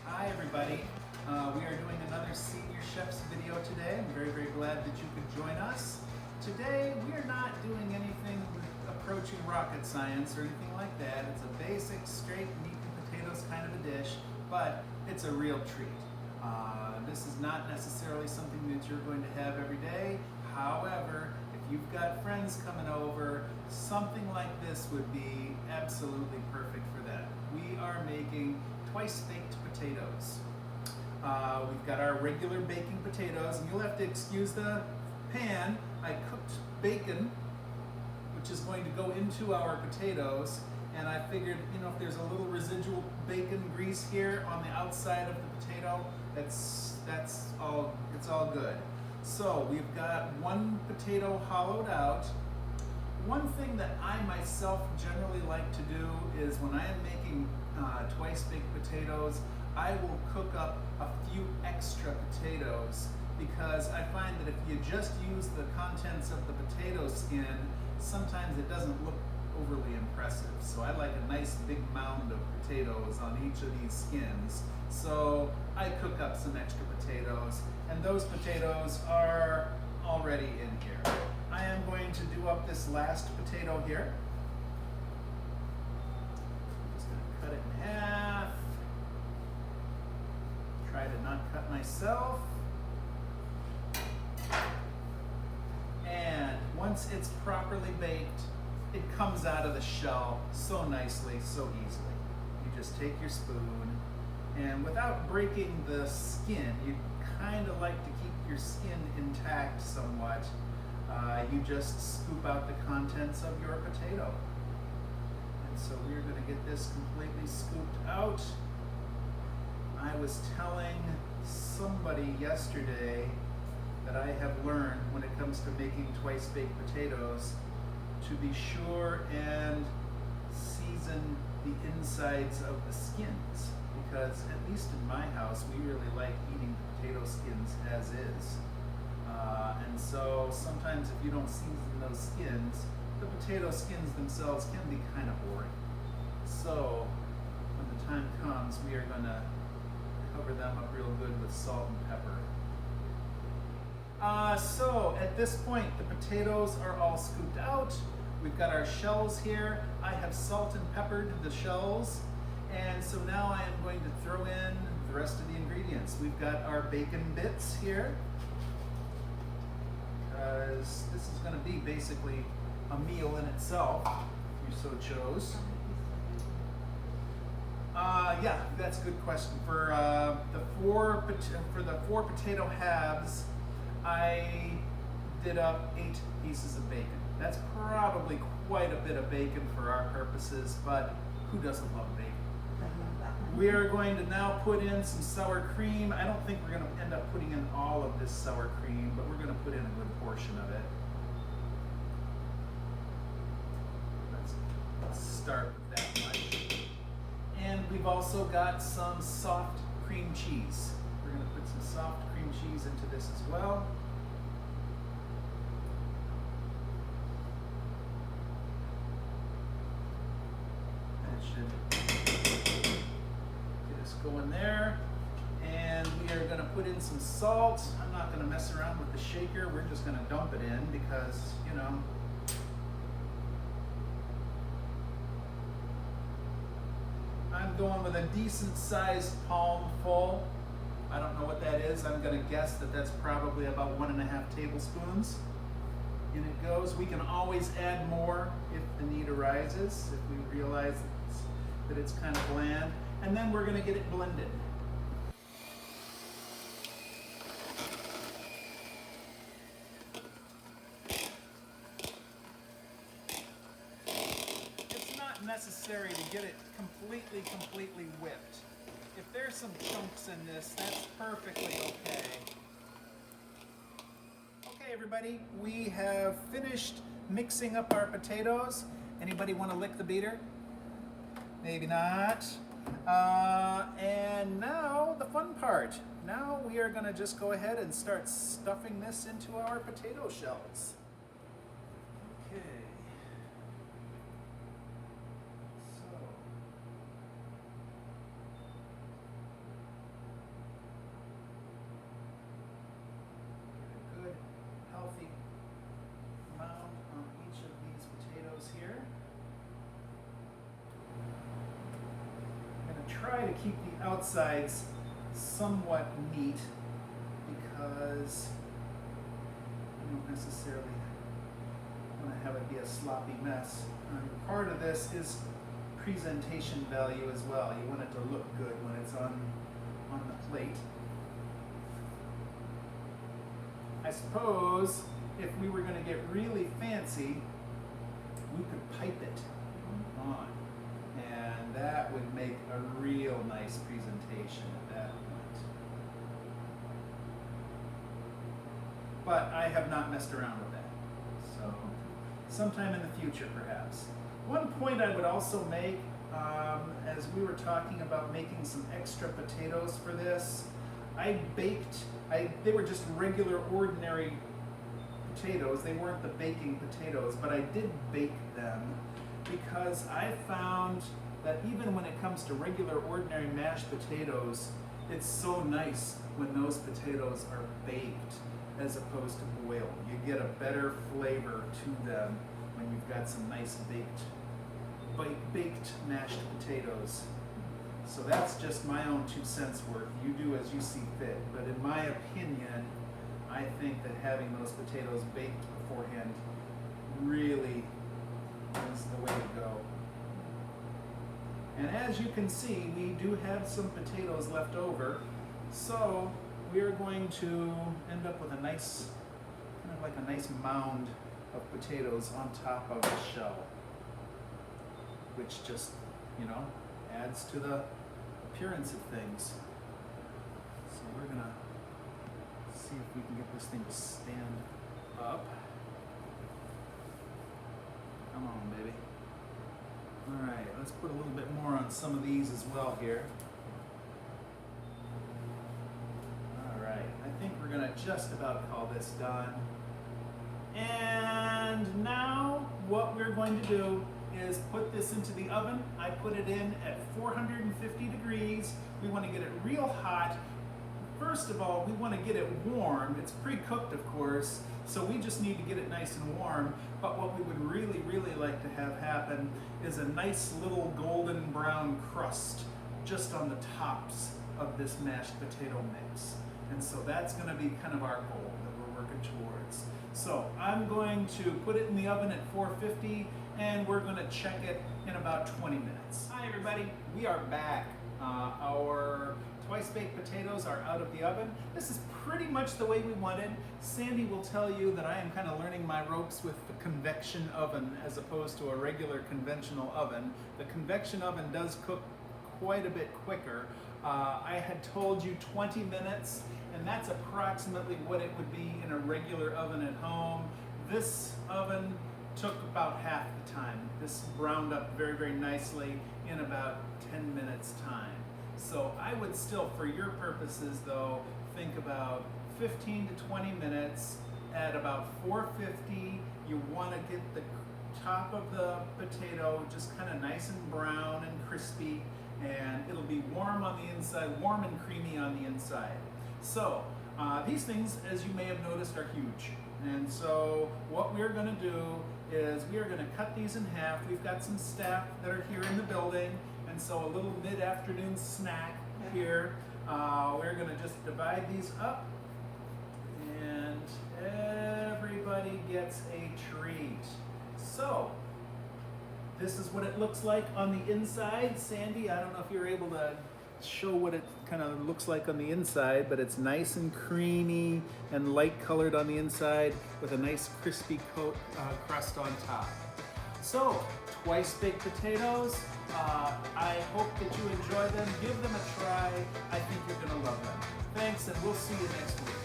Hi everybody. We are doing another Senior Chefs video today. I'm very glad that you could join us. Today we are not doing anything approaching rocket science or anything like that. It's a basic, straight meat and potatoes kind of a dish, but it's a real treat. This is not necessarily something that you're going to have every day. However, if you've got friends coming over, something like this would be absolutely perfect for that. We are making twice baked potatoes. We've got our regular baking potatoes, and you'll have to excuse the pan. I cooked bacon, which is going to go into our potatoes, and I figured, if there's a little residual bacon grease here on the outside of the potato, it's all good. So we've got one potato hollowed out. One thing that I myself generally like to do is when I am making twice baked potatoes, I will cook up a few extra potatoes, because I find that if you just use the contents of the potato skin, sometimes it doesn't look overly impressive. So I like a nice big mound of potatoes on each of these skins. So I cook up some extra potatoes, and those potatoes are already in here. I am going to do up this last potato here. I'm just going to cut it in half. Try to not cut myself. And once it's properly baked, it comes out of the shell so nicely, so easily. You just take your spoon, and without breaking the skin, you kind of like to keep your skin intact somewhat. You just scoop out the contents of your potato. And so we're going to get this completely scooped out. I was telling somebody yesterday that I have learned when it comes to making twice baked potatoes to be sure and season the insides of the skins, because at least in my house we really like eating potato skins as is. And so sometimes if you don't season those skins, the potato skins themselves can be kind of boring. So when the time comes, we are going to cover them up real good with salt and pepper. So at this point, the potatoes are all scooped out. We've got our shells here. I have salt and peppered the shells. And so now I am going to throw in the rest of the ingredients. We've got our bacon bits here, because this is going to be basically a meal in itself, if you so chose. Yeah, that's a good question. For the four potato halves, I did up 8 pieces of bacon. That's probably quite a bit of bacon for our purposes, but who doesn't love bacon? We are going to now put in some sour cream. I don't think we're going to end up putting in all of this sour cream, but we're going to put in a good portion of it. Let's start with that much. And we've also got some soft cream cheese. We're going to put some soft cream cheese into this as well. That should get us going there. And we are going to put in some salt. I'm not going to mess around with the shaker. We're just going to dump it in because, I'm going with a decent sized palm full. I don't know what that is. I'm going to guess that that's probably about 1.5 tablespoons. In it goes. We can always add more if the need arises, if we realize that it's kind of bland. And then we're going to get it blended. It's not necessary to get it completely whipped. If there's some chunks in this, that's perfectly okay. Okay, everybody, we have finished mixing up our potatoes. Anybody want to lick the beater? Maybe not. And now the fun part. Now we are going to just go ahead and start stuffing this into our potato shells. Okay. So try to keep the outsides somewhat neat because I don't necessarily want to have it be a sloppy mess. Part of this is presentation value as well. You want it to look good when it's on the plate. I suppose if we were going to get really fancy, we could pipe it on, and that would make a real nice presentation at that point. But I have not messed around with that, so sometime in the future perhaps. One point I would also make, as we were talking about making some extra potatoes for this, they were just regular, ordinary potatoes. They weren't the baking potatoes, but I did bake them because I found that even when it comes to regular, ordinary mashed potatoes, it's so nice when those potatoes are baked as opposed to boiled. You get a better flavor to them when you've got some nice baked mashed potatoes. So that's just my own 2 cents worth. You do as you see fit. But in my opinion, I think that having those potatoes baked beforehand really is the way to go. And as you can see, we do have some potatoes left over. So we are going to end up with a nice, kind of like a nice mound of potatoes on top of the shell, which just, adds to the appearance of things. So we're gonna see if we can get this thing to stand up. Come on, baby. All right, let's put a little bit more on some of these as well here. All right, I think we're gonna just about call this done. And now what we're going to do is put this into the oven. I put it in at 450 degrees. We want to get it real hot. First of all, we want to get it warm. It's pre-cooked, of course, so we just need to get it nice and warm. But what we would really, really like to have happen is a nice little golden brown crust just on the tops of this mashed potato mix. And so that's going to be kind of our goal that we're working towards. So I'm going to put it in the oven at 450, and we're going to check it in about 20 minutes. Hi everybody, we are back. Our twice baked potatoes are out of the oven. This is pretty much the way we wanted. Sandy will tell you that I am kind of learning my ropes with the convection oven as opposed to a regular conventional oven. The convection oven does cook quite a bit quicker. I had told you 20 minutes, and that's approximately what it would be in a regular oven at home. This oven took about half the time. This browned up very, very nicely in about 10 minutes time. So I would still, for your purposes though, think about 15 to 20 minutes at about 450. You want to get the top of the potato just kind of nice and brown and crispy, and it'll be warm on the inside, warm and creamy on the inside. So these things, as you may have noticed, are huge. And so what we're going to do is we are going to cut these in half. We've got some staff that are here in the building, and so a little mid-afternoon snack here. We're going to just divide these up, and everybody gets a treat. So this is what it looks like on the inside. Sandy, I don't know if you're able to show what it kind of looks like on the inside, but it's nice and creamy and light colored on the inside with a nice crispy crust on top. So, twice baked potatoes, I hope that you enjoy them. Give them a try. I think you're going to love them. Thanks, and we'll see you next week.